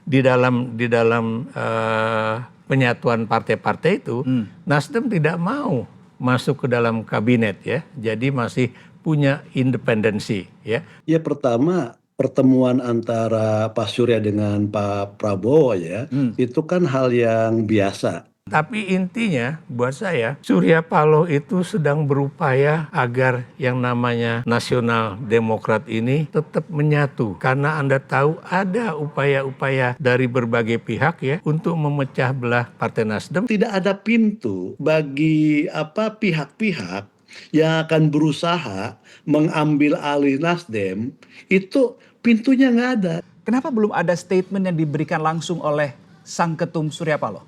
di dalam penyatuan partai-partai itu, Nasdem tidak mau masuk ke dalam kabinet ya, jadi masih punya independensi ya. Ya pertama pertemuan antara Pak Surya dengan Pak Prabowo ya, itu kan hal yang biasa. Tapi intinya buat saya, Surya Paloh itu sedang berupaya agar yang namanya Nasional Demokrat ini tetap menyatu. Karena Anda tahu ada upaya-upaya dari berbagai pihak ya untuk memecah belah Partai Nasdem. Tidak ada pintu bagi pihak-pihak yang akan berusaha mengambil alih Nasdem, itu pintunya nggak ada. Kenapa belum ada statement yang diberikan langsung oleh Sang Ketum Surya Paloh?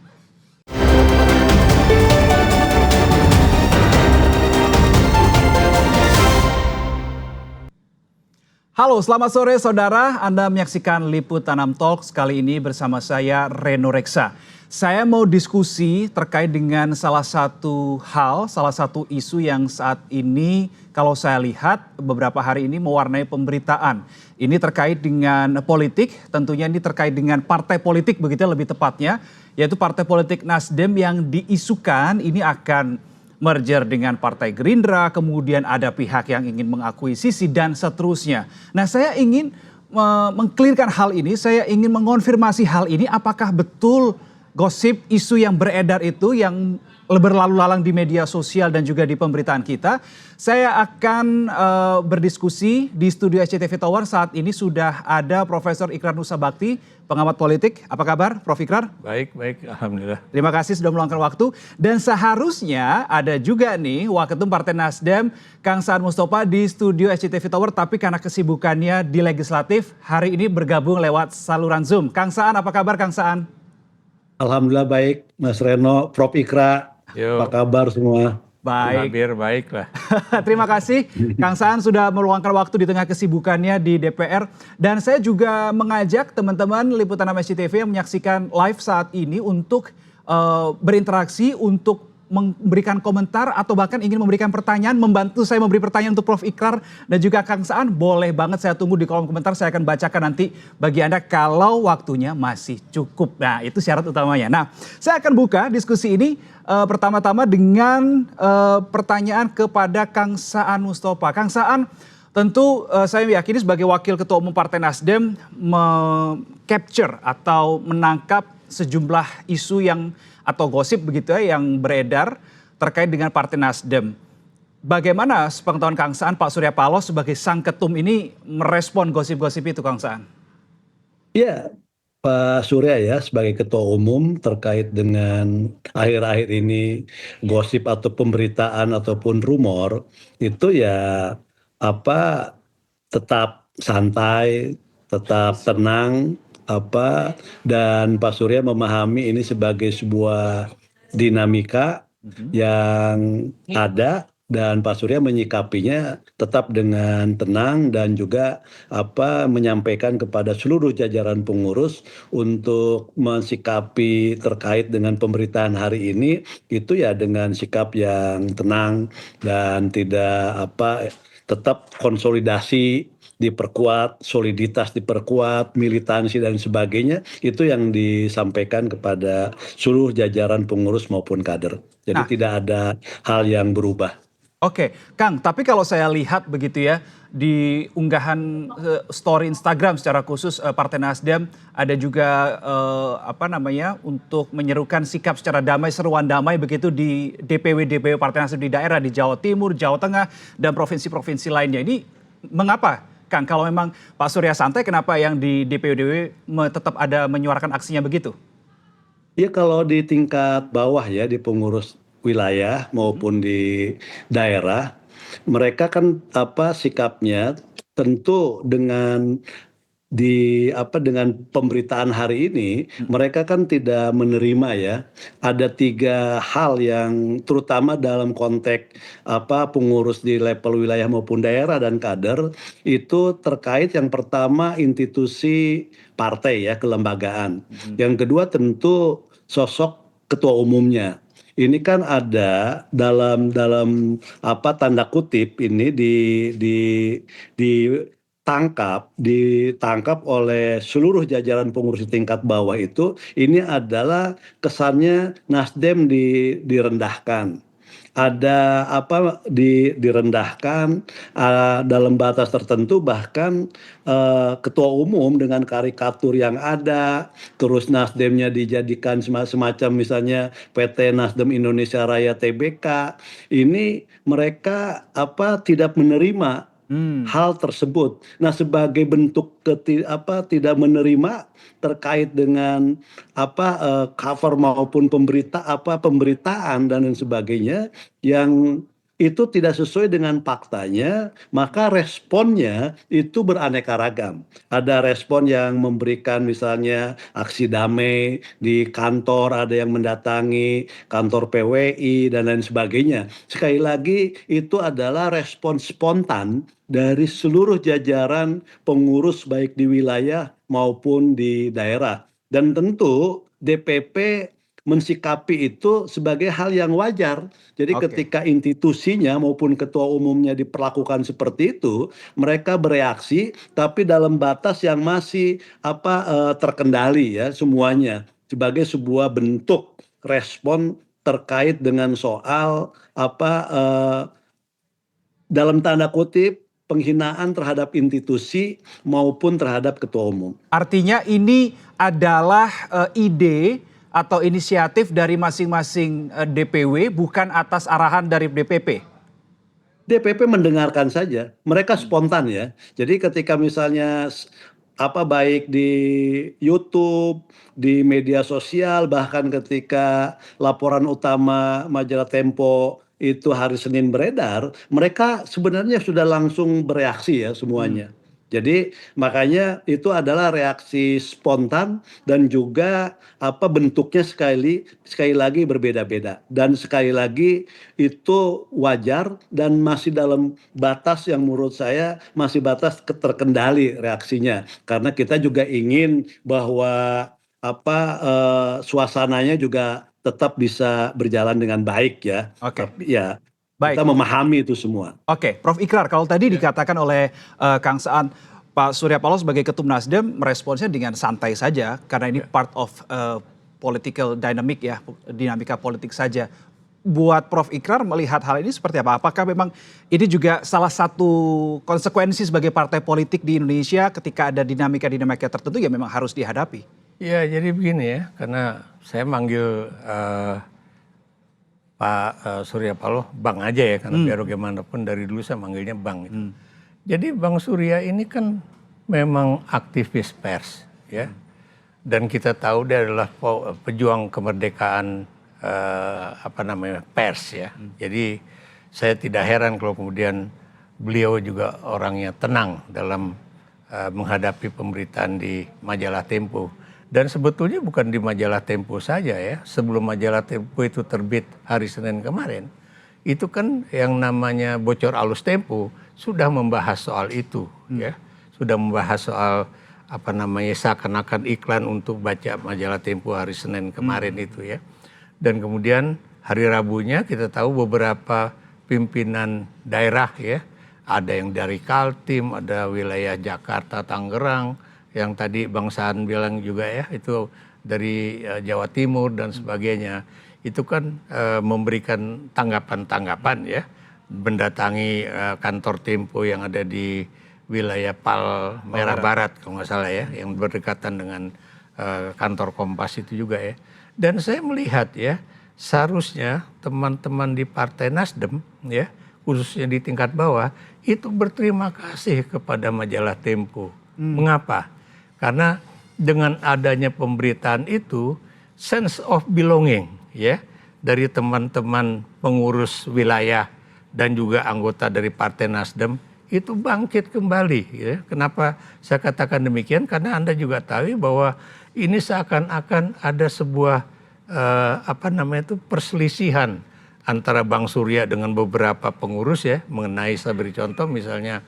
Halo, selamat sore saudara. Anda menyaksikan Liput Tanam Talks kali ini bersama saya Reno Reksa. Saya mau diskusi terkait dengan salah satu isu yang saat ini kalau saya lihat beberapa hari ini mewarnai pemberitaan. Ini terkait dengan politik, tentunya ini terkait dengan partai politik begitu lebih tepatnya, yaitu partai politik Nasdem yang diisukan ini akan merger dengan Partai Gerindra, kemudian ada pihak yang ingin mengakuisisi dan seterusnya. Nah, saya ingin mengklirkan hal ini, saya ingin mengonfirmasi hal ini, apakah betul gosip isu yang beredar itu yang berlalu lalang di media sosial dan juga di pemberitaan kita. Saya akan berdiskusi di studio SCTV Tower. Saat ini sudah ada Profesor Ikrar Nusa Bakti, pengamat politik. Apa kabar Prof. Ikrar? Baik, alhamdulillah. Terima kasih sudah meluangkan waktu. Dan seharusnya ada juga nih Waketum Partai Nasdem, Kang Saan Mustafa di studio SCTV Tower. Tapi karena kesibukannya di legislatif, hari ini bergabung lewat saluran Zoom. Kang Saan, apa kabar Kang Saan? Alhamdulillah baik, Mas Reno, Prof. Ikra. Apa kabar semua? Baik. Baiklah. Terima kasih Kang Saan sudah meluangkan waktu di tengah kesibukannya di DPR. Dan saya juga mengajak teman-teman Liputan SCTV yang menyaksikan live saat ini untuk berinteraksi, untuk memberikan komentar atau bahkan ingin memberikan pertanyaan, membantu saya memberi pertanyaan untuk Prof. Ikrar dan juga Kang Saan. Boleh banget, saya tunggu di kolom komentar, saya akan bacakan nanti bagi Anda kalau waktunya masih cukup. Nah, itu syarat utamanya. Nah, saya akan buka diskusi ini pertama-tama dengan pertanyaan kepada Kang Saan Mustafa. Kang Saan, tentu saya meyakini sebagai Wakil Ketua Umum Partai Nasdem capture atau menangkap sejumlah isu yang atau gosip begitu ya yang beredar terkait dengan Partai Nasdem. Bagaimana sepengetahuan Kang Saan, Pak Surya Paloh sebagai Sang Ketum ini merespon gosip-gosip itu, Kang Saan? Ya, Pak Surya ya sebagai Ketua Umum terkait dengan akhir-akhir ini gosip atau pemberitaan ataupun rumor itu ya tetap santai, tetap tenang dan Pak Surya memahami ini sebagai sebuah dinamika yang ada dan Pak Surya menyikapinya tetap dengan tenang dan juga menyampaikan kepada seluruh jajaran pengurus untuk mensikapi terkait dengan pemberitaan hari ini itu ya dengan sikap yang tenang dan tidak tetap konsolidasi diperkuat, soliditas diperkuat, militansi dan sebagainya, itu yang disampaikan kepada seluruh jajaran pengurus maupun kader. Jadi tidak ada hal yang berubah. Oke, Kang, tapi kalau saya lihat begitu ya, di unggahan story Instagram secara khusus Partai Nasdem ada juga untuk menyerukan sikap secara damai, seruan damai begitu di DPW Partai Nasdem di daerah di Jawa Timur, Jawa Tengah dan provinsi-provinsi lainnya. Ini mengapa, Kang, kalau memang Pak Surya santai, kenapa yang di DPW tetap ada menyuarakan aksinya begitu? Ya kalau di tingkat bawah ya, di pengurus wilayah maupun di daerah, mereka kan sikapnya tentu dengan dengan pemberitaan hari ini mereka kan tidak menerima ya. Ada 3 hal yang terutama dalam konteks pengurus di level wilayah maupun daerah dan kader itu terkait yang pertama institusi partai ya, kelembagaan. Yang kedua tentu sosok ketua umumnya. Ini kan ada dalam tanda kutip ini di ditangkap oleh seluruh jajaran pengurus di tingkat bawah itu, ini adalah kesannya Nasdem direndahkan. Ada apa direndahkan dalam batas tertentu, bahkan ketua umum dengan karikatur yang ada, terus Nasdemnya dijadikan semacam misalnya PT Nasdem Indonesia Raya Tbk, ini mereka tidak menerima hal tersebut. Nah, sebagai bentuk tidak menerima terkait dengan cover maupun pemberitaan dan lain sebagainya yang itu tidak sesuai dengan faktanya, maka responnya itu beraneka ragam. Ada respon yang memberikan misalnya aksi damai di kantor, ada yang mendatangi kantor PWI dan lain sebagainya. Sekali lagi itu adalah respon spontan dari seluruh jajaran pengurus baik di wilayah maupun di daerah. Dan tentu DPP mensikapi itu sebagai hal yang wajar. Jadi ketika institusinya maupun ketua umumnya diperlakukan seperti itu, mereka bereaksi tapi dalam batas yang masih terkendali ya semuanya, sebagai sebuah bentuk respon terkait dengan soal dalam tanda kutip penghinaan terhadap institusi maupun terhadap ketua umum. Artinya ini adalah ide atau inisiatif dari masing-masing DPW, bukan atas arahan dari DPP? DPP mendengarkan saja, mereka spontan ya. Jadi ketika misalnya baik di YouTube, di media sosial, bahkan ketika laporan utama majalah Tempo itu hari Senin beredar, mereka sebenarnya sudah langsung bereaksi ya semuanya. Jadi makanya itu adalah reaksi spontan dan juga bentuknya sekali lagi berbeda-beda, dan sekali lagi itu wajar dan masih dalam batas yang menurut saya masih batas terkendali reaksinya, karena kita juga ingin bahwa suasananya juga tetap bisa berjalan dengan baik ya. Tapi ya kita memahami itu semua. Oke, Prof. Ikrar, kalau tadi dikatakan oleh Kang Saan, Pak Surya Paloh sebagai Ketum Nasdem meresponsnya dengan santai saja karena ini part of political dynamic ya, dinamika politik saja. Buat Prof. Ikrar melihat hal ini seperti apa? Apakah memang ini juga salah satu konsekuensi sebagai partai politik di Indonesia ketika ada dinamika-dinamika tertentu ya memang harus dihadapi? Ya, jadi begini ya, karena saya manggil Pak Surya Paloh Bang aja ya, karena biar bagaimanapun dari dulu saya manggilnya Bang gitu. Jadi Bang Surya ini kan memang aktivis pers ya, dan kita tahu dia adalah pejuang kemerdekaan pers ya. Jadi saya tidak heran kalau kemudian beliau juga orangnya tenang dalam menghadapi pemberitaan di majalah Tempo. Dan sebetulnya bukan di majalah Tempo saja ya, sebelum majalah Tempo itu terbit hari Senin kemarin, itu kan yang namanya Bocor Alus Tempo sudah membahas soal itu ya, sudah membahas soal seakan-akan iklan untuk baca majalah Tempo hari Senin kemarin itu ya. Dan kemudian hari Rabunya kita tahu beberapa pimpinan daerah ya, ada yang dari Kaltim, ada wilayah Jakarta, Tangerang, yang tadi Bang Saan bilang juga ya, itu dari Jawa Timur dan sebagainya. Itu kan memberikan tanggapan-tanggapan ya, mendatangi kantor Tempo yang ada di wilayah Palmerah Barat kalau nggak salah ya, yang berdekatan dengan kantor Kompas itu juga ya. Dan saya melihat ya, seharusnya teman-teman di Partai Nasdem ya, khususnya di tingkat bawah, itu berterima kasih kepada majalah Tempo. Mengapa? Karena dengan adanya pemberitaan itu, sense of belonging ya, dari teman-teman pengurus wilayah dan juga anggota dari Partai Nasdem itu bangkit kembali ya. Kenapa saya katakan demikian? Karena Anda juga tahu bahwa ini seakan-akan ada sebuah perselisihan antara Bang Surya dengan beberapa pengurus ya, mengenai, saya beri contoh misalnya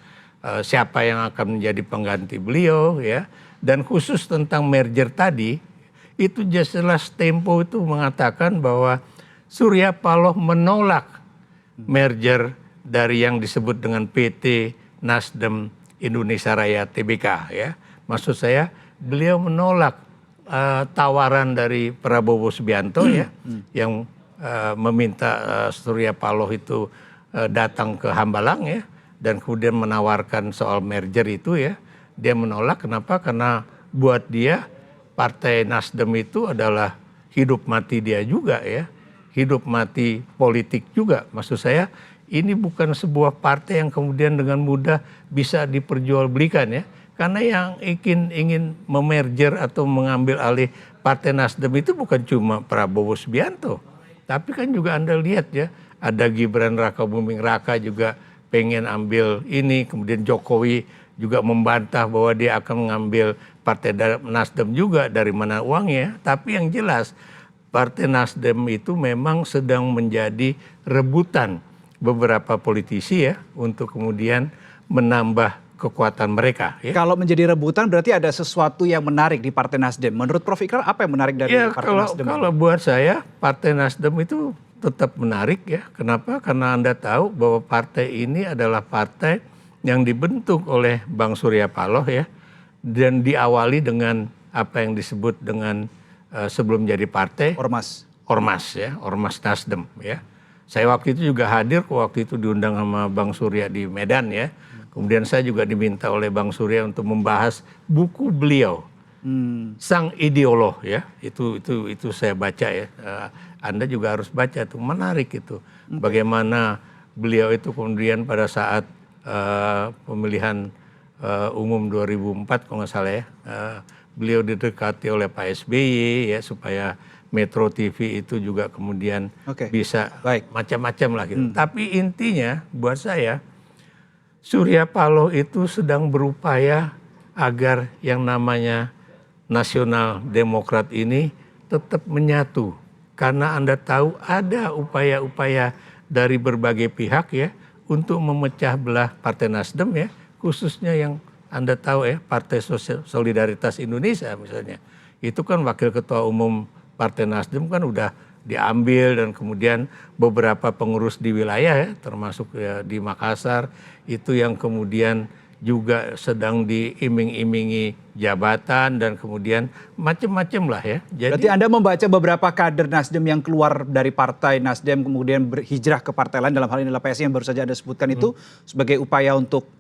siapa yang akan menjadi pengganti beliau ya. Dan khusus tentang merger tadi, itu jelas Tempo itu mengatakan bahwa Surya Paloh menolak merger dari yang disebut dengan PT Nasdem Indonesia Raya Tbk ya. Maksud saya beliau menolak tawaran dari Prabowo Subianto ya yang meminta Surya Paloh itu datang ke Hambalang ya dan kemudian menawarkan soal merger itu ya. Dia menolak kenapa? Karena buat dia Partai Nasdem itu adalah hidup mati dia juga ya. Hidup mati politik juga. Maksud saya ini bukan sebuah partai yang kemudian dengan mudah bisa diperjualbelikan ya. Karena yang ingin memerger atau mengambil alih Partai Nasdem itu bukan cuma Prabowo Subianto. Tapi kan juga Anda lihat ya, ada Gibran Rakabuming Raka juga pengen ambil ini. Kemudian Jokowi juga membantah bahwa dia akan mengambil Partai Nasdem juga, dari mana uangnya. Tapi yang jelas Partai Nasdem itu memang sedang menjadi rebutan beberapa politisi ya untuk kemudian menambah kekuatan mereka. Ya. Kalau menjadi rebutan berarti ada sesuatu yang menarik di Partai Nasdem. Menurut Prof. Ikrar apa yang menarik dari Partai Nasdem? Kalau buat saya Partai Nasdem itu tetap menarik ya. Kenapa? Karena Anda tahu bahwa partai ini adalah partai yang dibentuk oleh Bang Surya Paloh ya. Dan diawali dengan apa yang disebut dengan sebelum jadi partai Ormas ya, Ormas Nasdem ya. Saya waktu itu juga hadir, waktu itu diundang sama Bang Surya di Medan ya. Kemudian saya juga diminta oleh Bang Surya untuk membahas buku beliau, Sang Ideolog ya. Itu saya baca ya. Anda juga harus baca, itu menarik itu. Bagaimana beliau itu kemudian pada saat pemilihan umum 2004 kalau nggak salah ya. Beliau didekati oleh Pak SBY ya supaya Metro TV itu juga kemudian bisa macam-macam lah gitu. Tapi intinya buat saya Surya Paloh itu sedang berupaya agar yang namanya Nasional Demokrat ini tetap menyatu. Karena Anda tahu ada upaya-upaya dari berbagai pihak ya untuk memecah belah Partai Nasdem ya. Khususnya yang Anda tahu ya Partai Solidaritas Indonesia misalnya. Itu kan Wakil Ketua Umum Partai Nasdem kan udah diambil dan kemudian beberapa pengurus di wilayah ya termasuk ya di Makassar itu yang kemudian juga sedang diiming-imingi jabatan dan kemudian macam-macam lah ya. Berarti Anda membaca beberapa kader Nasdem yang keluar dari Partai Nasdem kemudian berhijrah ke partai lain, dalam hal ini adalah PSI yang baru saja Anda sebutkan itu sebagai upaya untuk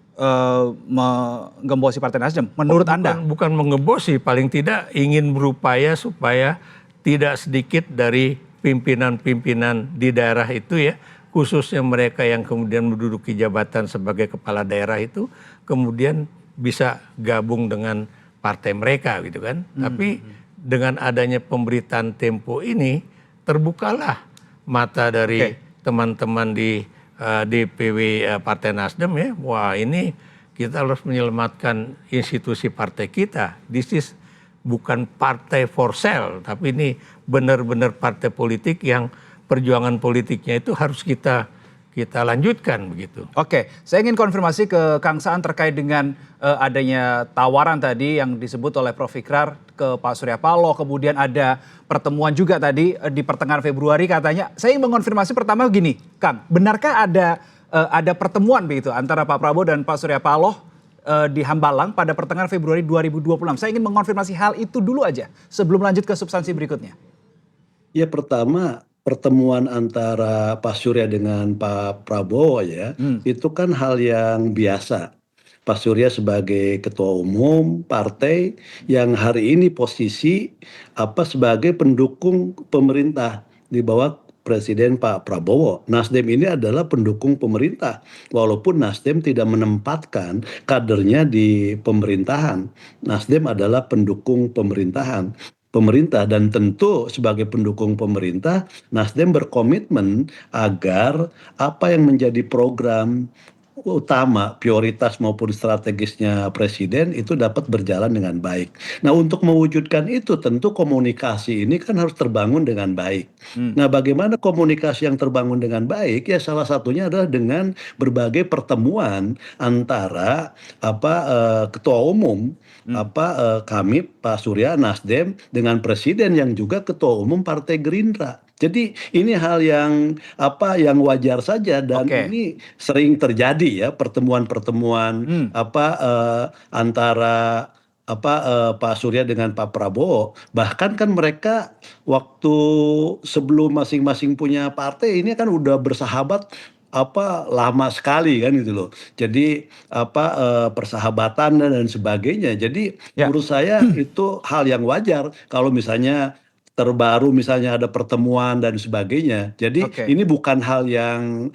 menggembosi Partai Nasdem menurut Anda? Bukan menggembosi, paling tidak ingin berupaya supaya tidak sedikit dari pimpinan-pimpinan di daerah itu ya, khususnya mereka yang kemudian menduduki jabatan sebagai kepala daerah itu kemudian bisa gabung dengan partai mereka gitu kan. Tapi dengan adanya pemberitaan Tempo ini terbukalah mata dari teman-teman di DPW Partai Nasdem ya. Wah, ini kita harus menyelamatkan institusi partai kita. This is bukan partai for sale, tapi ini benar-benar partai politik yang perjuangan politiknya itu harus kita lanjutkan begitu. Oke, saya ingin konfirmasi ke Kang Saan terkait dengan adanya tawaran tadi yang disebut oleh Prof. Ikrar ke Pak Surya Paloh, kemudian ada pertemuan juga tadi di pertengahan Februari katanya. Saya ingin mengonfirmasi pertama gini, Kang, benarkah ada pertemuan begitu antara Pak Prabowo dan Pak Surya Paloh di Hambalang pada pertengahan Februari 2026? Saya ingin mengonfirmasi hal itu dulu aja sebelum lanjut ke substansi berikutnya. Ya, pertama pertemuan antara Pak Surya dengan Pak Prabowo ya, itu kan hal yang biasa. Pak Surya sebagai ketua umum partai yang hari ini posisi sebagai pendukung pemerintah di bawah Presiden Pak Prabowo. Nasdem ini adalah pendukung pemerintah, walaupun Nasdem tidak menempatkan kadernya di pemerintahan. Nasdem adalah pendukung pemerintah, dan tentu sebagai pendukung pemerintah, Nasdem berkomitmen agar apa yang menjadi program utama, prioritas maupun strategisnya Presiden itu dapat berjalan dengan baik. Nah, untuk mewujudkan itu tentu komunikasi ini kan harus terbangun dengan baik. Nah, bagaimana komunikasi yang terbangun dengan baik? Ya, salah satunya adalah dengan berbagai pertemuan antara ketua umum kami Pak Surya Nasdem dengan Presiden yang juga ketua umum Partai Gerindra. Jadi ini hal yang yang wajar saja dan Oke. ini sering terjadi ya pertemuan-pertemuan Hmm. antara Pak Surya dengan Pak Prabowo. Bahkan kan mereka waktu sebelum masing-masing punya partai ini kan udah bersahabat lama sekali kan gitu loh. Jadi persahabatan dan sebagainya. Jadi Ya. menurut saya itu hal yang wajar kalau misalnya terbaru misalnya ada pertemuan dan sebagainya. Jadi Oke. ini bukan hal yang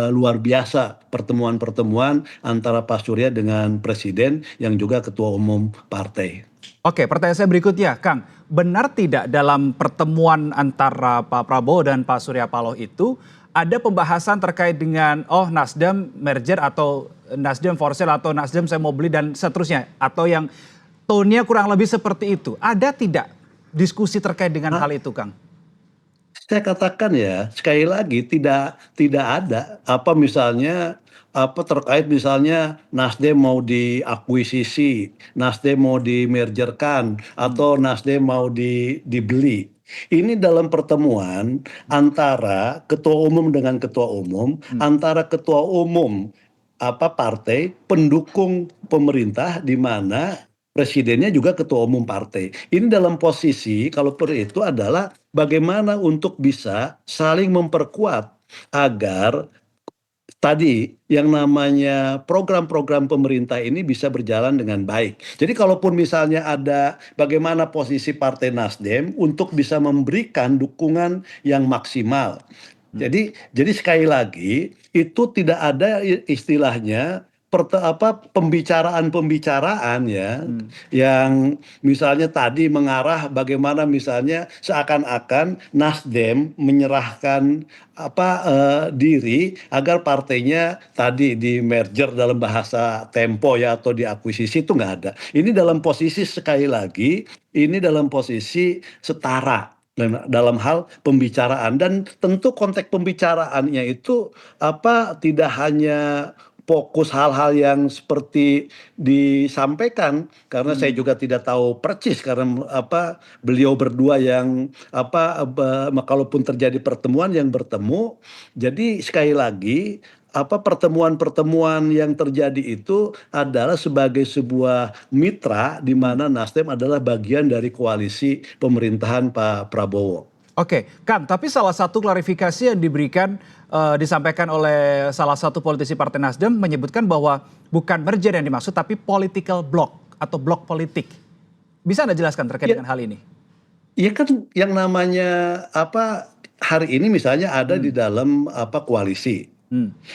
luar biasa pertemuan-pertemuan antara Pak Surya dengan presiden yang juga ketua umum partai. Oke, pertanyaan saya berikutnya, Kang. Benar tidak dalam pertemuan antara Pak Prabowo dan Pak Surya Paloh itu ada pembahasan terkait dengan Nasdem merger atau Nasdem for sale atau Nasdem saya mau beli dan seterusnya atau yang tone-nya kurang lebih seperti itu. Ada tidak diskusi terkait dengan hal itu, Kang? Saya katakan ya, sekali lagi tidak ada misalnya terkait misalnya Nasdem mau diakuisisi, Nasdem mau dimergerkan atau Nasdem mau dibeli. Ini dalam pertemuan antara ketua umum dengan ketua umum, antara ketua umum partai pendukung pemerintah di mana presidennya juga ketua umum partai. Ini dalam posisi kalau itu adalah bagaimana untuk bisa saling memperkuat agar tadi yang namanya program-program pemerintah ini bisa berjalan dengan baik. Jadi kalaupun misalnya ada bagaimana posisi Partai Nasdem untuk bisa memberikan dukungan yang maksimal. Jadi sekali lagi itu tidak ada istilahnya pembicaraan-pembicaraan ya yang misalnya tadi mengarah bagaimana misalnya seakan-akan Nasdem menyerahkan diri agar partainya tadi di merger dalam bahasa Tempo ya atau diakuisisi itu nggak ada. Ini dalam posisi sekali lagi ini dalam posisi setara dalam hal pembicaraan dan tentu konteks pembicaraannya itu tidak hanya fokus hal-hal yang seperti disampaikan karena saya juga tidak tahu persis karena beliau berdua yang kalaupun terjadi pertemuan yang bertemu jadi sekali lagi pertemuan-pertemuan yang terjadi itu adalah sebagai sebuah mitra di mana Nasdem adalah bagian dari koalisi pemerintahan Pak Prabowo. Oke, Kang, tapi salah satu klarifikasi yang diberikan disampaikan oleh salah satu politisi Partai Nasdem menyebutkan bahwa bukan merger yang dimaksud tapi political block atau blok politik. Bisa Anda jelaskan terkait dengan hal ini? Iya kan yang namanya hari ini misalnya ada di dalam koalisi.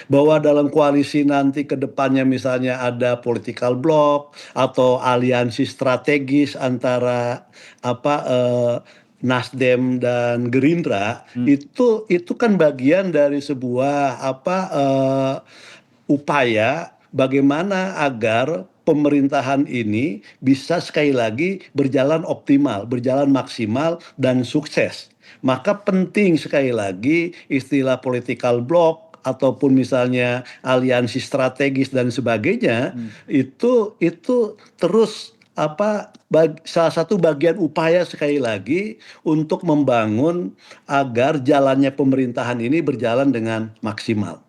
Bahwa dalam koalisi nanti ke depannya misalnya ada political block atau aliansi strategis antara Nasdem dan Gerindra itu kan bagian dari sebuah upaya bagaimana agar pemerintahan ini bisa sekali lagi berjalan optimal, berjalan maksimal dan sukses. Maka penting sekali lagi istilah political block ataupun misalnya aliansi strategis dan sebagainya itu terus salah satu bagian upaya sekali lagi untuk membangun agar jalannya pemerintahan ini berjalan dengan maksimal.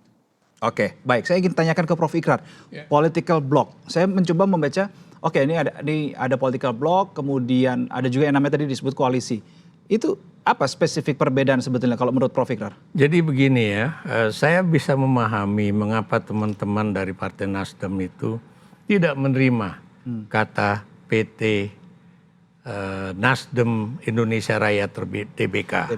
Oke, baik. Saya ingin tanyakan ke Prof. Ikrar. Political block. Saya mencoba membaca, oke ini ada political block, kemudian ada juga yang namanya tadi disebut koalisi. Itu apa spesifik perbedaan sebetulnya kalau menurut Prof. Ikrar? Jadi begini ya, saya bisa memahami mengapa teman-teman dari Partai Nasdem itu tidak menerima kata PT Nasdem Indonesia Raya Tbk.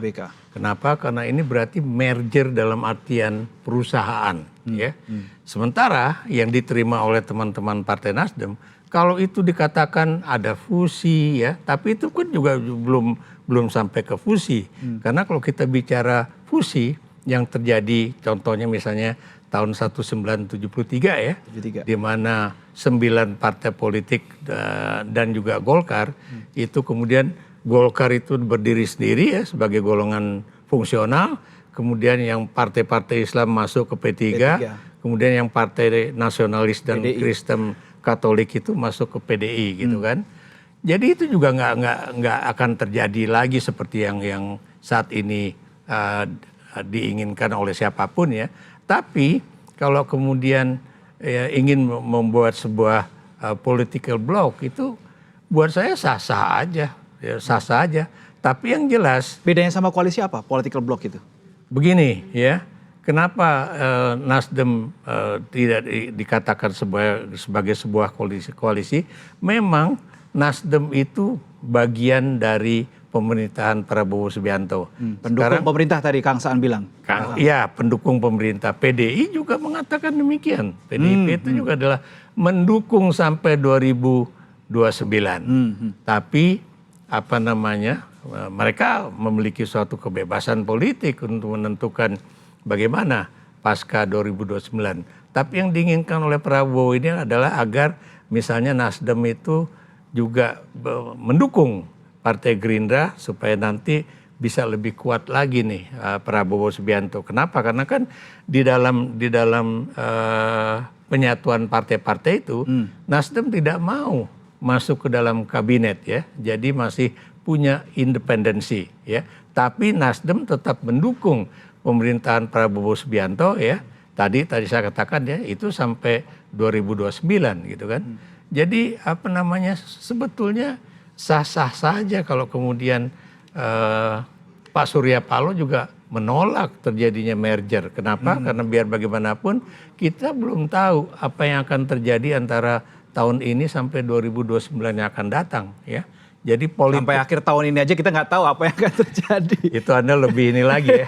Kenapa? Karena ini berarti merger dalam artian perusahaan, ya. Sementara yang diterima oleh teman-teman Partai Nasdem, kalau itu dikatakan ada fusi, ya, tapi itu kan juga belum sampai ke fusi. Karena kalau kita bicara fusi yang terjadi, contohnya misalnya tahun 1973 ya, di mana 9 partai politik dan juga Golkar itu kemudian Golkar itu berdiri sendiri ya sebagai golongan fungsional, kemudian yang partai-partai Islam masuk ke P3, kemudian yang partai nasionalis dan Kristen Katolik itu masuk ke PDI gitu kan. Jadi itu juga nggak akan terjadi lagi seperti yang saat ini diinginkan oleh siapapun ya. Tapi kalau kemudian ingin membuat sebuah political block itu buat saya sah-sah aja, ya, sah-sah aja. Tapi yang jelas Bedanya sama koalisi apa? Political block itu? begini ya, kenapa Nasdem tidak dikatakan sebagai sebuah koalisi? Memang Nasdem itu bagian dari pemerintahan Prabowo Subianto. Pendukung pemerintah tadi Kang Saan bilang. Ya, pendukung pemerintah. PDI juga mengatakan demikian. PDIP itu juga adalah mendukung sampai 2029. Tapi apa namanya? Mereka memiliki suatu kebebasan politik untuk menentukan bagaimana pasca 2029. Tapi yang diinginkan oleh Prabowo ini adalah agar misalnya Nasdem itu juga mendukung Partai Gerindra supaya nanti bisa lebih kuat lagi nih Prabowo Subianto. Kenapa? Karena kan di dalam penyatuan partai-partai itu Nasdem tidak mau masuk ke dalam kabinet ya. Jadi masih punya independensi ya. Tapi Nasdem tetap mendukung pemerintahan Prabowo Subianto ya. Tadi saya katakan ya itu sampai 2029 gitu kan. Jadi apa namanya sebetulnya sah-sah saja kalau kemudian Pak Surya Paloh juga menolak terjadinya merger. Kenapa? Karena biar bagaimanapun kita belum tahu apa yang akan terjadi antara tahun ini sampai 2029 yang akan datang ya. Jadi Sampai akhir tahun ini aja kita nggak tahu apa yang akan terjadi. itu Anda lebih ini lagi ya.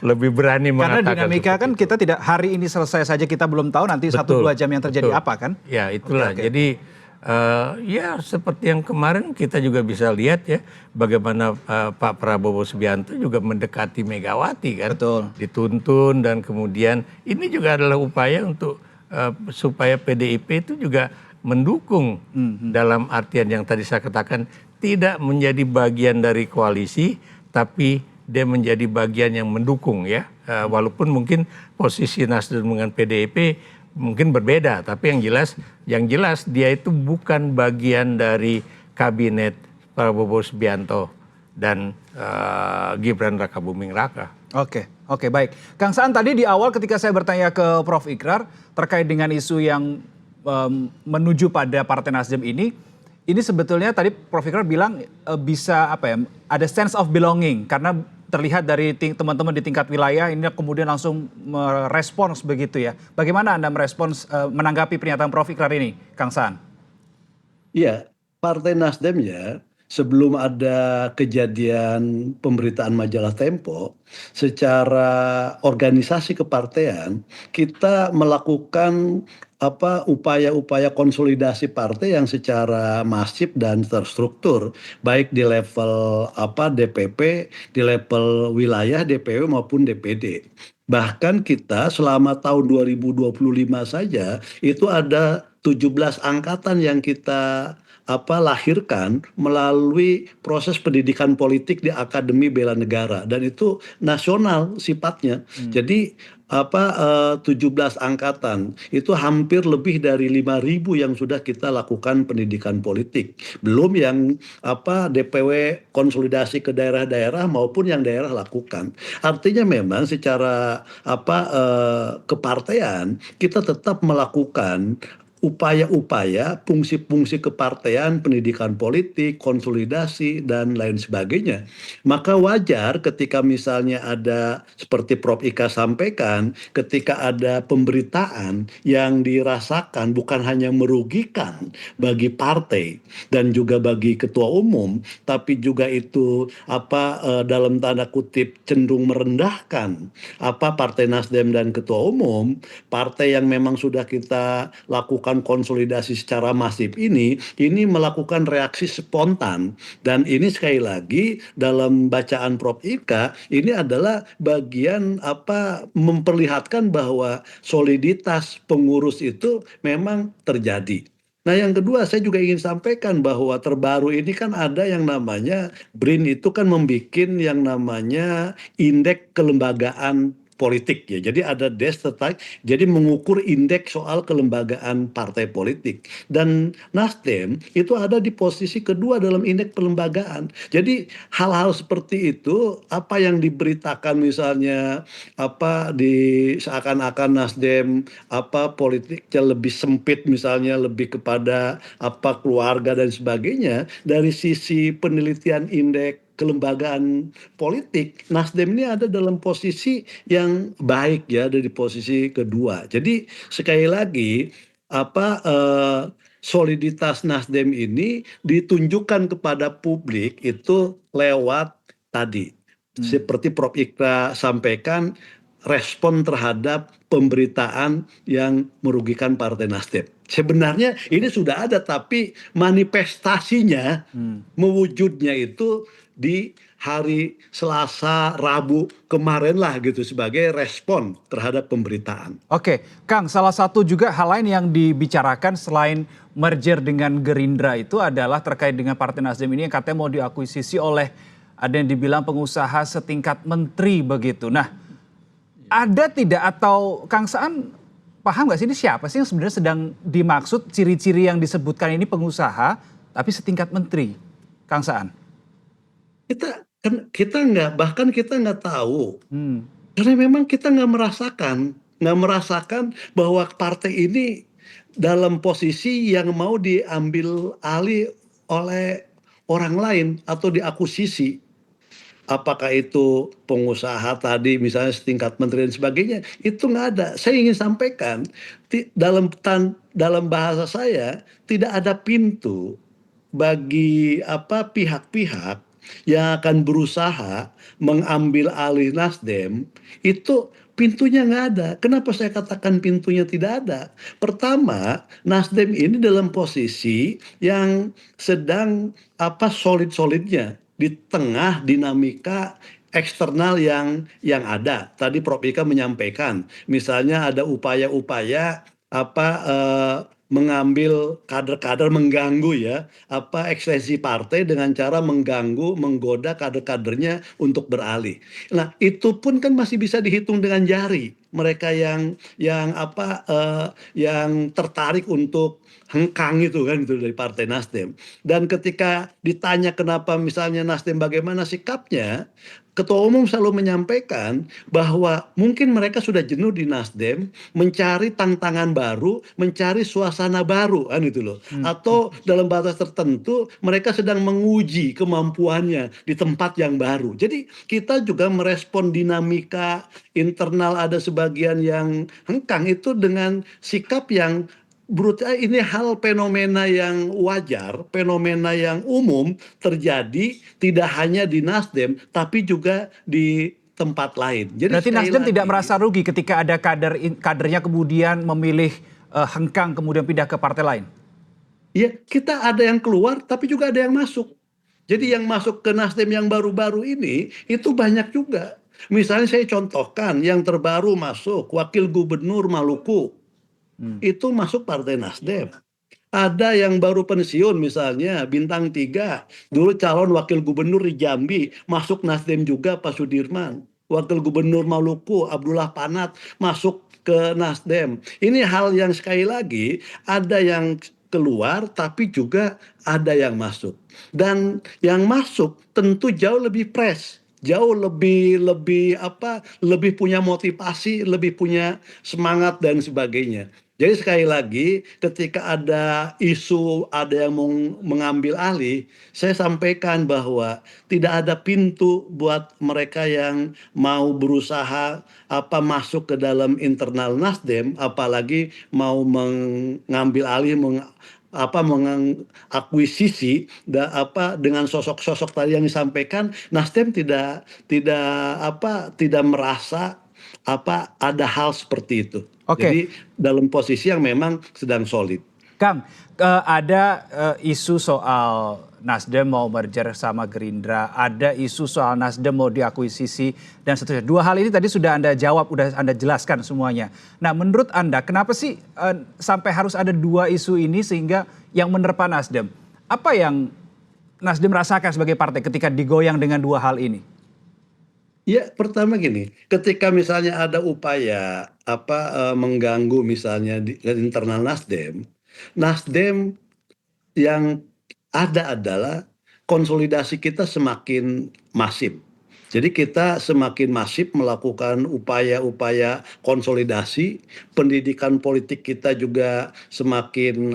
Lebih berani Karena mengatakan dinamika kan itu. kita tidak hari ini selesai saja kita belum tahu nanti 1-2 jam yang terjadi apa kan? Ya itulah. Oke. Jadi ya seperti yang kemarin kita juga bisa lihat ya bagaimana Pak Prabowo Subianto juga mendekati Megawati kan. Betul. Dituntun dan kemudian ini juga adalah upaya untuk supaya PDIP itu juga mendukung dalam artian yang tadi saya katakan tidak menjadi bagian dari koalisi tapi dia menjadi bagian yang mendukung ya. Walaupun mungkin posisi Nasdem dengan PDIP mungkin berbeda, tapi yang jelas dia itu bukan bagian dari kabinet Prabowo Subianto dan Gibran Rakabuming Raka. Oke, baik. Kang Saan tadi di awal ketika saya bertanya ke Prof Ikrar terkait dengan isu yang menuju pada Partai Nasdem ini sebetulnya tadi Prof Ikrar bilang bisa ada sense of belonging karena terlihat dari teman-teman di tingkat wilayah ini kemudian langsung merespons begitu ya. Bagaimana Anda merespons menanggapi pernyataan Prof Ikrar ini, Kang Saan? Iya, Partai Nasdem ya sebelum ada kejadian pemberitaan majalah Tempo, secara organisasi kepartean kita melakukan upaya-upaya konsolidasi partai yang secara masif dan terstruktur, baik di level DPP, di level wilayah DPW maupun DPD. Bahkan kita selama tahun 2025 saja itu ada 17 angkatan yang kita lahirkan melalui proses pendidikan politik di Akademi Bela Negara dan itu nasional sifatnya. Jadi 17 angkatan itu hampir lebih dari 5.000 yang sudah kita lakukan pendidikan politik. Belum yang DPW konsolidasi ke daerah-daerah maupun yang daerah lakukan. Artinya memang secara kepartean kita tetap melakukan upaya-upaya fungsi-fungsi kepartean, pendidikan politik, konsolidasi, dan lain sebagainya. Maka wajar ketika misalnya ada, seperti Prof. Ika sampaikan, ketika ada pemberitaan yang dirasakan bukan hanya merugikan bagi partai dan juga bagi ketua umum, tapi juga itu dalam tanda kutip cenderung merendahkan Partai Nasdem dan ketua umum, partai yang memang sudah kita lakukan konsolidasi secara masif ini melakukan reaksi spontan dan ini sekali lagi dalam bacaan Prof. Ika ini adalah bagian memperlihatkan bahwa soliditas pengurus itu memang terjadi. Nah yang kedua saya juga ingin sampaikan bahwa terbaru ini kan ada yang namanya BRIN itu kan membuat yang namanya indeks kelembagaan politik ya. Jadi ada terkait, jadi mengukur indeks soal kelembagaan partai politik. Dan Nasdem itu ada di posisi kedua dalam indeks kelembagaan. Jadi hal-hal seperti itu, apa yang diberitakan misalnya seakan-akan Nasdem politiknya lebih sempit, misalnya lebih kepada keluarga dan sebagainya, dari sisi penelitian indeks kelembagaan politik, Nasdem ini ada dalam posisi yang baik ya, ada di posisi kedua. Jadi sekali lagi soliditas Nasdem ini ditunjukkan kepada publik itu lewat tadi, seperti Prof. Ikra sampaikan, respon terhadap pemberitaan yang merugikan Partai Nasdem. Sebenarnya ini sudah ada, tapi manifestasinya, mewujudnya itu di hari Selasa, Rabu kemarin lah gitu, sebagai respon terhadap pemberitaan. Oke, Kang, salah satu juga hal lain yang dibicarakan selain merger dengan Gerindra itu adalah terkait dengan Partai Nasdem ini yang katanya mau diakuisisi oleh, ada yang dibilang pengusaha setingkat menteri begitu. Nah, ada tidak, atau Kang Saan paham nggak sih ini siapa sih yang sebenarnya sedang dimaksud, ciri-ciri yang disebutkan ini pengusaha tapi setingkat menteri, Kang Saan? Kita nggak tahu, karena memang kita nggak merasakan bahwa partai ini dalam posisi yang mau diambil alih oleh orang lain atau diakuisisi. Apakah itu pengusaha tadi misalnya setingkat menteri dan sebagainya, itu nggak ada. Saya ingin sampaikan, dalam bahasa saya, tidak ada pintu bagi pihak-pihak yang akan berusaha mengambil alih Nasdem, itu pintunya nggak ada. Kenapa saya katakan pintunya tidak ada? Pertama, Nasdem ini dalam posisi yang sedang solid-solidnya di tengah dinamika eksternal yang ada. Tadi Prof. Ika menyampaikan, misalnya ada upaya-upaya mengambil kader-kader, mengganggu ya eksistensi partai dengan cara mengganggu, menggoda kader-kadernya untuk beralih. Nah, itu pun kan masih bisa dihitung dengan jari. Mereka yang tertarik untuk hengkang itu kan gitu dari Partai Nasdem. Dan ketika ditanya kenapa misalnya Nasdem bagaimana sikapnya, Ketua Umum selalu menyampaikan bahwa mungkin mereka sudah jenuh di Nasdem, mencari tantangan baru, mencari suasana baru kan itu loh. Atau dalam batas tertentu mereka sedang menguji kemampuannya di tempat yang baru. Jadi kita juga merespon dinamika internal, ada sebagian yang hengkang itu dengan sikap yang ini hal fenomena yang wajar, fenomena yang umum terjadi tidak hanya di Nasdem tapi juga di tempat lain. Jadi berarti Nasdem tidak merasa rugi ketika ada kadernya kemudian memilih hengkang kemudian pindah ke partai lain? Ya, kita ada yang keluar tapi juga ada yang masuk. Jadi yang masuk ke Nasdem yang baru-baru ini itu banyak juga. Misalnya saya contohkan yang terbaru masuk Wakil Gubernur Maluku. Itu masuk Partai Nasdem. Ada yang baru pensiun misalnya Bintang 3, dulu calon wakil gubernur di Jambi, masuk Nasdem juga Pak Sudirman. Wakil Gubernur Maluku Abdullah Panat masuk ke Nasdem. Ini hal yang sekali lagi ada yang keluar tapi juga ada yang masuk. Dan yang masuk tentu jauh lebih fresh, jauh lebih punya motivasi, lebih punya semangat dan sebagainya. Jadi sekali lagi ketika ada isu ada yang mau mengambil alih, saya sampaikan bahwa tidak ada pintu buat mereka yang mau berusaha masuk ke dalam internal Nasdem, apalagi mau mengambil alih, mengakuisisi dengan sosok-sosok tadi yang disampaikan. Nasdem tidak merasa ada hal seperti itu. Oke. Jadi dalam posisi yang memang sedang solid. Kang, ada isu soal Nasdem mau merger sama Gerindra, ada isu soal Nasdem mau diakuisisi dan seterusnya. Dua hal ini tadi sudah Anda jawab, sudah Anda jelaskan semuanya. Nah, menurut Anda kenapa sih sampai harus ada dua isu ini sehingga yang menerpa Nasdem? Apa yang Nasdem rasakan sebagai partai ketika digoyang dengan dua hal ini? Ya, pertama gini, ketika misalnya ada upaya mengganggu misalnya di internal Nasdem, Nasdem yang ada adalah konsolidasi kita semakin masif. Jadi kita semakin masif melakukan upaya-upaya konsolidasi, pendidikan politik kita juga semakin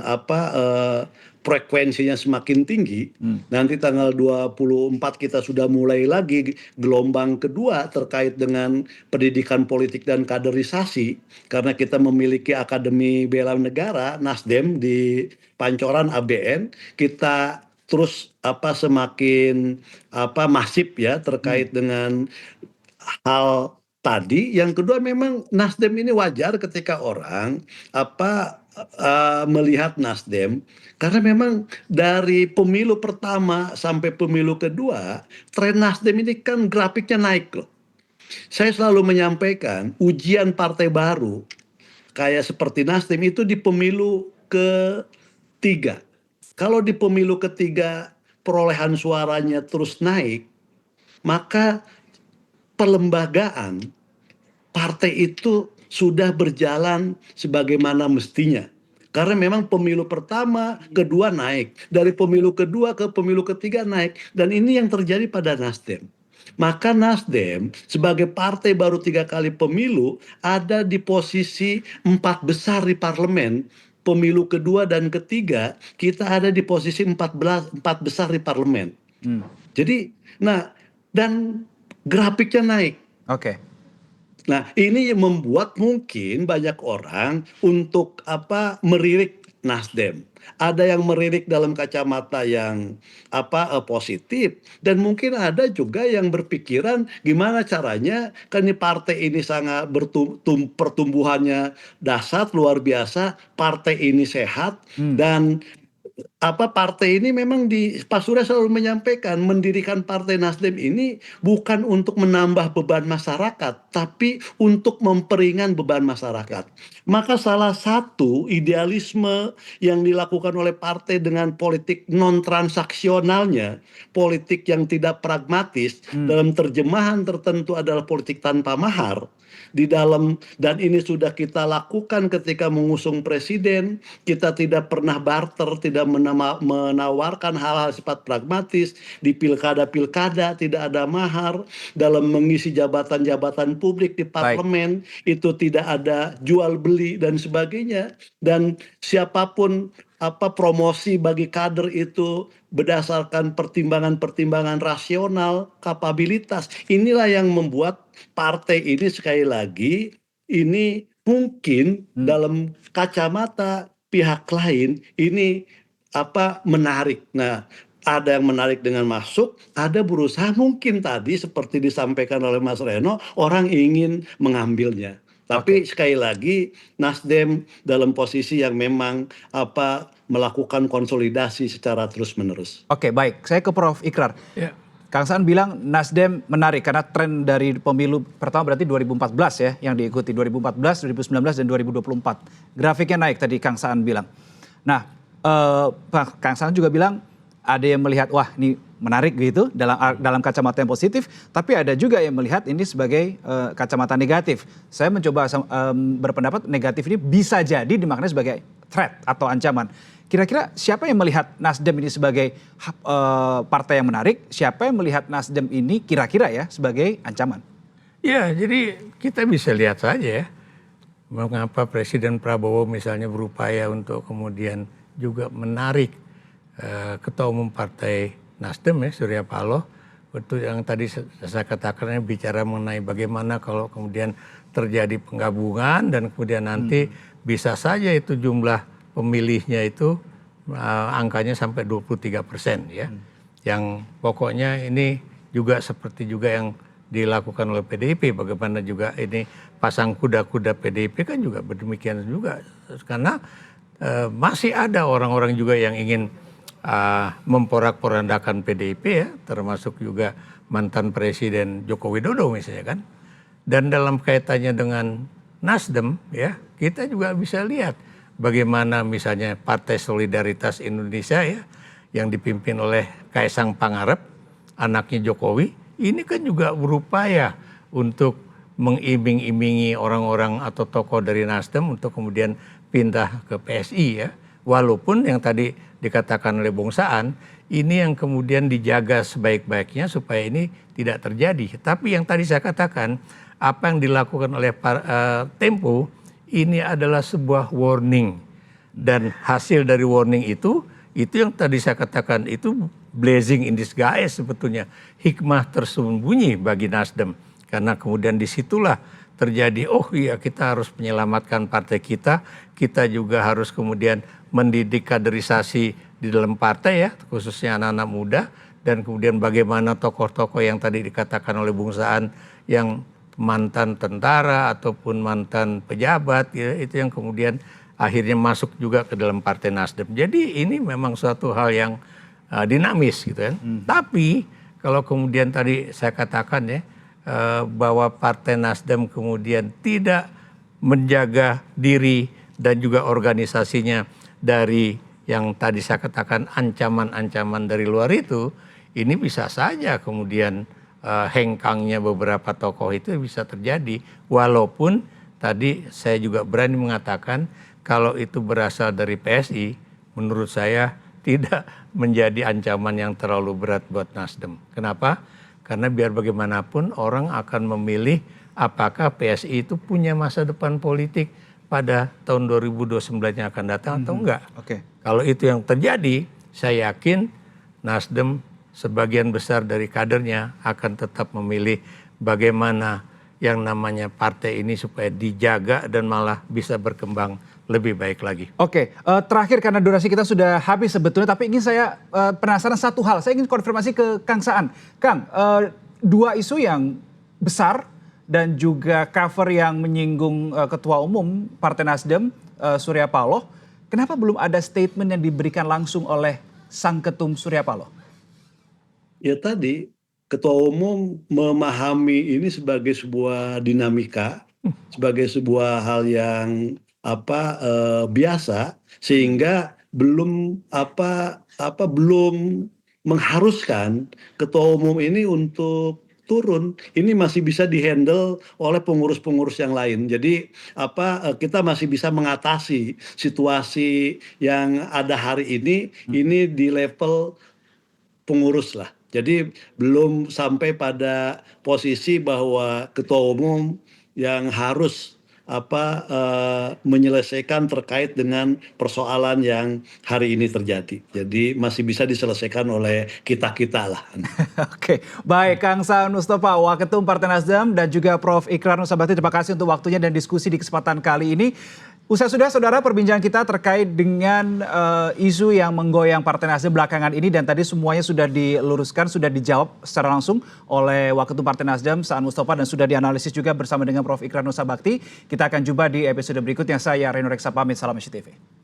frekuensinya semakin tinggi. Nanti tanggal 24 kita sudah mulai lagi gelombang kedua terkait dengan pendidikan politik dan kaderisasi karena kita memiliki Akademi Bela Negara Nasdem di Pancoran ABN, kita terus semakin masif ya terkait dengan hal tadi. Yang kedua, memang Nasdem ini wajar ketika orang melihat Nasdem karena memang dari pemilu pertama sampai pemilu kedua tren Nasdem ini kan grafiknya naik loh. Saya selalu menyampaikan ujian partai baru kayak seperti Nasdem itu di pemilu ketiga. Kalau di pemilu ketiga perolehan suaranya terus naik, maka pelembagaan partai itu sudah berjalan sebagaimana mestinya. Karena memang pemilu pertama, kedua naik. Dari pemilu kedua ke pemilu ketiga naik. Dan ini yang terjadi pada Nasdem. Maka Nasdem sebagai partai baru 3 kali pemilu ada di posisi 4 besar di parlemen. Pemilu kedua dan ketiga kita ada di posisi 4 besar di parlemen. Jadi, nah, dan grafiknya naik. Oke. Nah, ini yang membuat mungkin banyak orang untuk melirik Nasdem. Ada yang melirik dalam kacamata yang positif, dan mungkin ada juga yang berpikiran gimana caranya kan ini partai ini sangat pertumbuhannya dahsyat luar biasa, partai ini sehat dan partai ini memang Pak Surya selalu menyampaikan mendirikan Partai Nasdem ini bukan untuk menambah beban masyarakat, tapi untuk memperingan beban masyarakat. Maka salah satu idealisme yang dilakukan oleh partai dengan politik non transaksionalnya, politik yang tidak pragmatis, dalam terjemahan tertentu adalah politik tanpa mahar. Dan ini sudah kita lakukan ketika mengusung presiden, kita tidak pernah barter, tidak menawarkan hal-hal sifat pragmatis. Di pilkada-pilkada tidak ada mahar, dalam mengisi jabatan-jabatan publik di parlemen itu tidak ada jual beli dan sebagainya. Dan siapapun promosi bagi kader itu berdasarkan pertimbangan-pertimbangan rasional, kapabilitas. Inilah yang membuat partai ini sekali lagi ini mungkin dalam kacamata pihak lain ini menarik. Nah, ada yang menarik dengan masuk, ada berusaha mungkin tadi seperti disampaikan oleh Mas Reno, orang ingin mengambilnya. Tapi sekali lagi Nasdem dalam posisi yang memang melakukan konsolidasi secara terus-menerus. Oke, baik. Saya ke Prof. Ikrar. Ya. Kang Saan bilang Nasdem menarik karena tren dari pemilu pertama berarti 2014 ya yang diikuti 2014, 2019 dan 2024. Grafiknya naik tadi Kang Saan bilang. Nah, Kang Saan juga bilang ada yang melihat wah ini menarik gitu dalam kacamata yang positif, tapi ada juga yang melihat ini sebagai kacamata negatif. Saya mencoba berpendapat negatif ini bisa jadi dimaknai sebagai threat atau ancaman. Kira-kira siapa yang melihat Nasdem ini sebagai partai yang menarik? Siapa yang melihat Nasdem ini kira-kira ya sebagai ancaman? Ya, jadi kita bisa lihat saja ya, mengapa Presiden Prabowo misalnya berupaya untuk kemudian juga menarik Ketua Umum Partai Nasdem ya, Surya Paloh. Itu yang tadi saya katakan bicara mengenai bagaimana kalau kemudian terjadi penggabungan dan kemudian nanti bisa saja itu jumlah pemilihnya itu angkanya sampai 23% ya. Yang pokoknya ini juga seperti juga yang dilakukan oleh PDIP, bagaimana juga ini pasang kuda-kuda PDIP kan juga demikian juga. Karena masih ada orang-orang juga yang ingin memporak-porandakan PDIP ya, termasuk juga mantan Presiden Joko Widodo misalnya kan. Dan dalam kaitannya dengan Nasdem ya, kita juga bisa lihat bagaimana misalnya Partai Solidaritas Indonesia ya, yang dipimpin oleh Kaisang Pangarep, anaknya Jokowi, ini kan juga berupaya untuk mengiming-imingi orang-orang atau tokoh dari Nasdem untuk kemudian pindah ke PSI ya. Walaupun yang tadi dikatakan oleh Bung Saan, ini yang kemudian dijaga sebaik-baiknya supaya ini tidak terjadi. Tapi yang tadi saya katakan, apa yang dilakukan oleh Tempo ini adalah sebuah warning. Dan hasil dari warning itu yang tadi saya katakan itu blessing in disguise sebetulnya. Hikmah tersembunyi bagi Nasdem. Karena kemudian disitulah terjadi, oh iya kita harus menyelamatkan partai kita juga harus kemudian mendidik kaderisasi di dalam partai ya, khususnya anak-anak muda, dan kemudian bagaimana tokoh-tokoh yang tadi dikatakan oleh Bung Saan yang mantan tentara ataupun mantan pejabat ya, itu yang kemudian akhirnya masuk juga ke dalam partai Nasdem. Jadi ini memang suatu hal yang dinamis gitu kan. Tapi kalau kemudian tadi saya katakan ya, bahwa partai Nasdem kemudian tidak menjaga diri dan juga organisasinya dari yang tadi saya katakan ancaman-ancaman dari luar itu, ini bisa saja kemudian hengkangnya beberapa tokoh itu bisa terjadi. Walaupun tadi saya juga berani mengatakan kalau itu berasal dari PSI, menurut saya tidak menjadi ancaman yang terlalu berat buat Nasdem. Kenapa? Karena biar bagaimanapun orang akan memilih apakah PSI itu punya masa depan politik pada tahun 2029 yang akan datang atau enggak. Kalau itu yang terjadi, saya yakin Nasdem sebagian besar dari kadernya akan tetap memilih bagaimana yang namanya partai ini supaya dijaga dan malah bisa berkembang lebih baik lagi. Terakhir karena durasi kita sudah habis sebetulnya, tapi ingin saya penasaran satu hal. Saya ingin konfirmasi ke Kang Saan. Kang, dua isu yang besar dan juga cover yang menyinggung Ketua Umum Partai Nasdem, Surya Paloh. Kenapa belum ada statement yang diberikan langsung oleh Sang Ketum Surya Paloh? Ya tadi, Ketua Umum memahami ini sebagai sebuah dinamika, sebagai sebuah hal yang biasa, sehingga belum belum mengharuskan Ketua Umum ini untuk turun. Ini masih bisa dihandle oleh pengurus-pengurus yang lain. Jadi kita masih bisa mengatasi situasi yang ada hari ini di level pengurus lah. Jadi belum sampai pada posisi bahwa Ketua Umum yang harus menyelesaikan terkait dengan persoalan yang hari ini terjadi. Jadi masih bisa diselesaikan oleh kita-kita lah. Baik, Kang Saan Mustafa, Waketum Partai Nasdem, dan juga Prof. Ikrar Nusa Bakti, terima kasih untuk waktunya dan diskusi di kesempatan kali ini. Usai sudah saudara perbincangan kita terkait dengan isu yang menggoyang Partai Nasdem belakangan ini, dan tadi semuanya sudah diluruskan, sudah dijawab secara langsung oleh Waketum Partai Nasdem Saan Mustafa, dan sudah dianalisis juga bersama dengan Prof. Ikrar Nusa Bakti. Kita akan jumpa di episode berikutnya. Saya Reno Reksa pamit, salam SCTV.